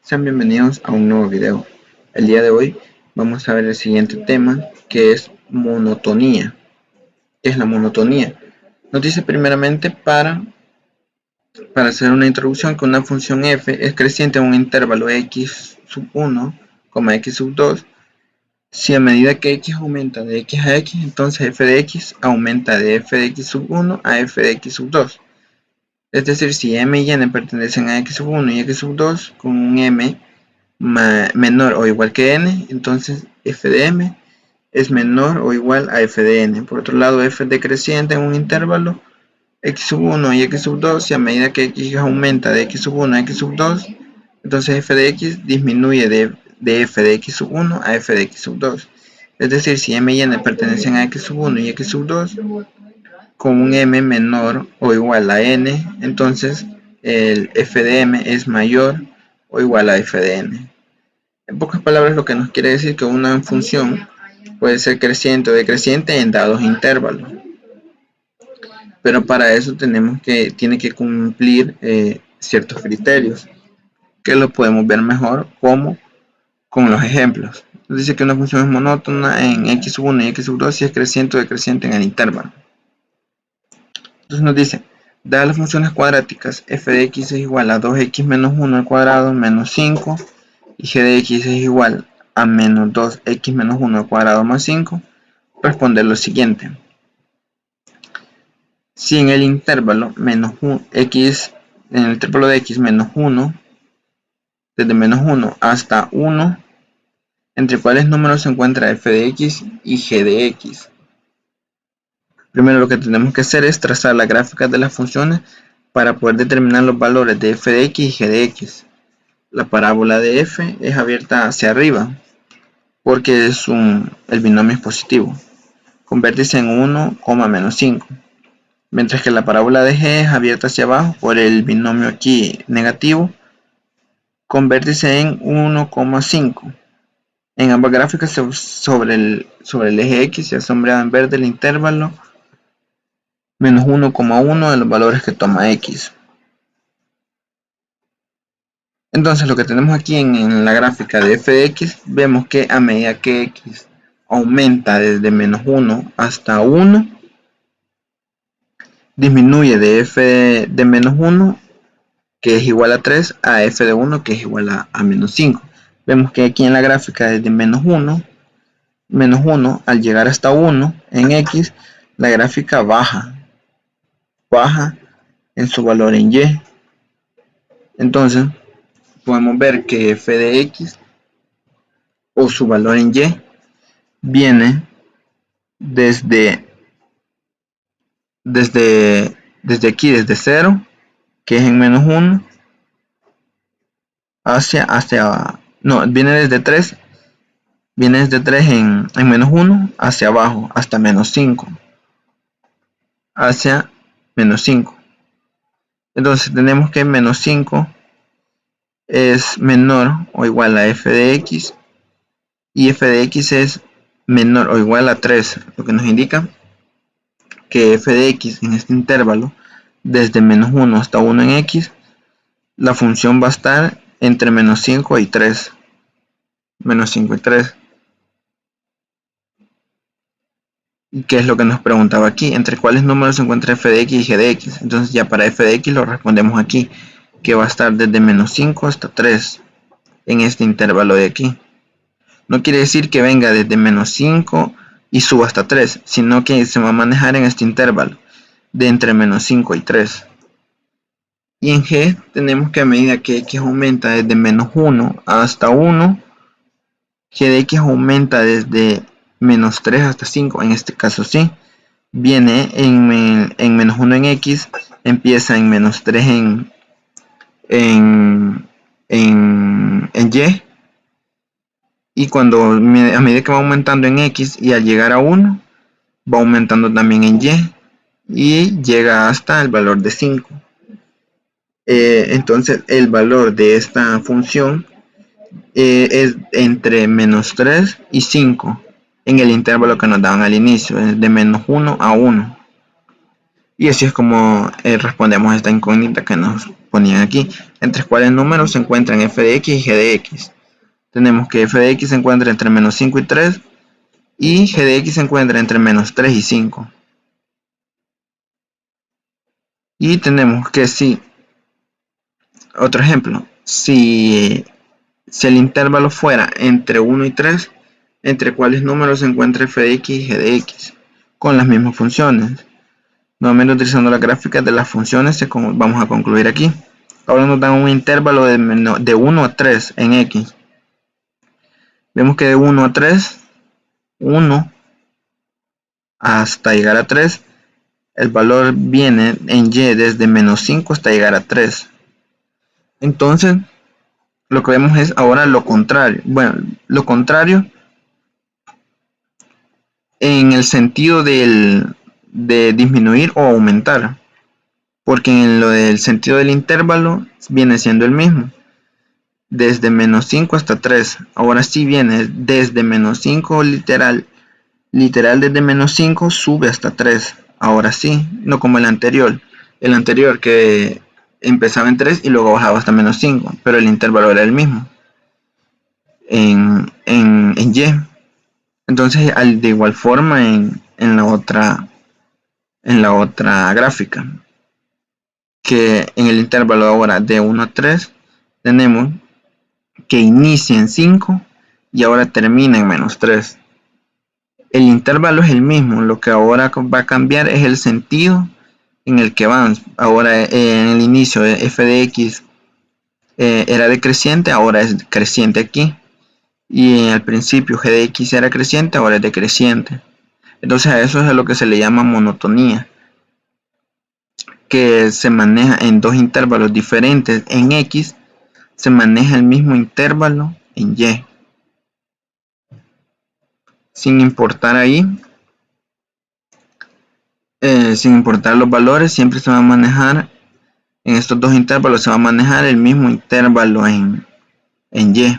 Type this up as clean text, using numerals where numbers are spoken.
Sean bienvenidos a un nuevo video. El día de hoy vamos a ver el siguiente tema, que es monotonía. ¿Qué es la monotonía? Nos dice primeramente para hacer una introducción que una función f es creciente en un intervalo x sub 1, x sub 2. Si a medida que x aumenta de x a x, entonces f de x aumenta de f de x sub 1 a f de x sub 2. Es decir, si m y n pertenecen a x sub 1 y x sub 2, con un m menor o igual que n, entonces f de m es menor o igual a f de n. Por otro lado, f decreciente en un intervalo x sub 1 y x sub 2, y a medida que x aumenta de x sub 1 a x sub 2, entonces f de x disminuye de f de x sub 1 a f de x sub 2. Es decir, si m y n pertenecen a x sub 1 y x sub 2, con un m menor o igual a n, entonces el f de m es mayor o igual a f de n. En pocas palabras, lo que nos quiere decir que una función puede ser creciente o decreciente en dados intervalos. Pero para eso tiene que cumplir ciertos criterios, que lo podemos ver mejor como con los ejemplos. Nos dice que una función es monótona en x sub 1 y x sub 2 si es creciente o decreciente en el intervalo. Entonces nos dice, dadas las funciones cuadráticas, f de x es igual a 2x menos 1 al cuadrado menos 5 y g de x es igual a menos 2x menos 1 al cuadrado más 5, responder lo siguiente. Si en el intervalo menos 1, x, en el intervalo de x menos 1, desde menos 1 hasta 1, entre cuáles números se encuentra f de x y g de x. Primero lo que tenemos que hacer es trazar las gráficas de las funciones para poder determinar los valores de f de x y g de x. La parábola de f es abierta hacia arriba porque el binomio es positivo, con vértice en 1, menos 5. Mientras que la parábola de g es abierta hacia abajo por el binomio aquí negativo, con vértice en 1,5. En ambas gráficas sobre el eje x se ha sombreado en verde el intervalo menos 1,1 de los valores que toma x. Entonces lo que tenemos aquí en la gráfica de f de x, vemos que a medida que x aumenta desde menos 1 hasta 1, disminuye de f de menos 1, que es igual a 3, a f de 1, que es igual a menos 5. Vemos que aquí en la gráfica desde menos 1 al llegar hasta 1 en x, la gráfica baja en su valor en y. Entonces podemos ver que f de x o su valor en y viene desde aquí, desde 0, que es en menos 1, viene desde 3, en menos 1 hacia abajo, hasta menos 5, hacia menos 5. Entonces tenemos que menos 5 es menor o igual a f de x, y f de x es menor o igual a 3, lo que nos indica que f de x en este intervalo, desde menos 1 hasta 1 en x, la función va a estar entre menos 5 y 3. Menos 5 y 3. ¿Y qué es lo que nos preguntaba aquí? ¿Entre cuáles números se encuentra f de x y g de x? Entonces ya para f de x lo respondemos aquí, que va a estar desde menos 5 hasta 3 en este intervalo de aquí. No quiere decir que venga desde menos 5 y suba hasta 3, sino que se va a manejar en este intervalo de entre menos 5 y 3. Y en g tenemos que a medida que x aumenta desde menos 1 hasta 1, g de x aumenta desde menos 3 hasta 5, en este caso sí, viene en menos 1 en x, empieza en menos 3 en y, y cuando a medida que va aumentando en x y al llegar a 1, va aumentando también en y llega hasta el valor de 5. Entonces el valor de esta función es entre menos 3 y 5 en el intervalo que nos daban al inicio, es de menos 1 a 1. Y así es como respondemos a esta incógnita que nos ponían aquí, entre cuáles números se encuentran f de x y g de x. Tenemos que f de x se encuentra entre menos 5 y 3 y g de x se encuentra entre menos 3 y 5. Y tenemos que si, otro ejemplo, si el intervalo fuera entre 1 y 3, entre cuáles números se encuentra f de x y g de x, con las mismas funciones. Nuevamente utilizando las gráficas de las funciones vamos a concluir aquí. Ahora nos dan un intervalo de 1 a 3 en x. Vemos que de 1 a 3, 1 hasta llegar a 3, el valor viene en y desde menos 5 hasta llegar a 3. Entonces, lo que vemos es ahora lo contrario. Bueno, lo contrario en el sentido de disminuir o aumentar. Porque en lo del sentido del intervalo viene siendo el mismo. Desde menos 5 hasta 3. Ahora sí viene desde menos 5 literal desde menos 5 sube hasta 3. Ahora sí, no como el anterior. El anterior que empezaba en 3 y luego bajaba hasta menos 5. Pero el intervalo era el mismo. En Y. Entonces, de igual forma en la otra gráfica. Que en el intervalo ahora de 1 a 3 tenemos que inicia en 5 y ahora termina en menos 3. El intervalo es el mismo, lo que ahora va a cambiar es el sentido en el que van. Ahora en el inicio f de x era decreciente, ahora es creciente aquí. Y al principio g de x era creciente, ahora es decreciente. Entonces a eso es a lo que se le llama monotonía, que se maneja en dos intervalos diferentes. En x se maneja el mismo intervalo en y, sin importar ahí, sin importar los valores, siempre se va a manejar en estos dos intervalos, se va a manejar el mismo intervalo en y.